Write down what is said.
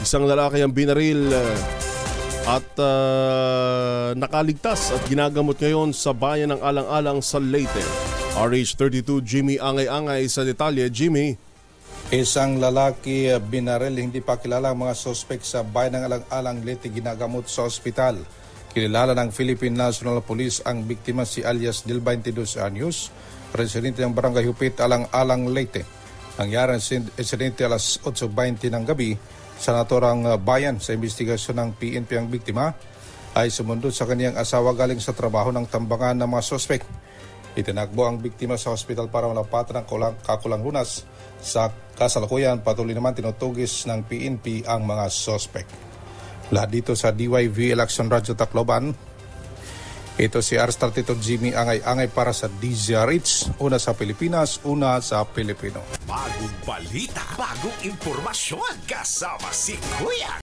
Isang lalaki ang binaril at nakaligtas at ginagamot ngayon sa bayan ng Alang-Alang sa Leyte. RH32 Jimmy Angay-Angay sa detalye. Jimmy. Isang lalaki binaril, hindi pa kilala ang mga sospek sa bayan ng Alang-Alang, Leyte, ginagamot sa ospital. Kilala ng Philippine National Police ang biktima, si alias Del 22 Anyos, residente ng Barangay Hupit, Alang-Alang, Leyte. Nangyari ang insidente alas 8:20 ng gabi sa naturang bayan. Sa investigasyon ng PNP, ang biktima ay sumundot sa kaniyang asawa galing sa trabaho ng tambangan ng mga sospek. Itinakbo ang biktima sa ospital para malapatan ng kakulang lunas. Sa kasalukuyan, patuloy naman tinutugis ng PNP ang mga sospek. Lahat dito sa DYV Election Radyo Tacloban. Ito si RH32 Jimmy Angay-Angay para sa DZRH. Una sa Pilipinas, una sa Pilipino. Bagong balita, bagong impormasyon, kasama si Kuya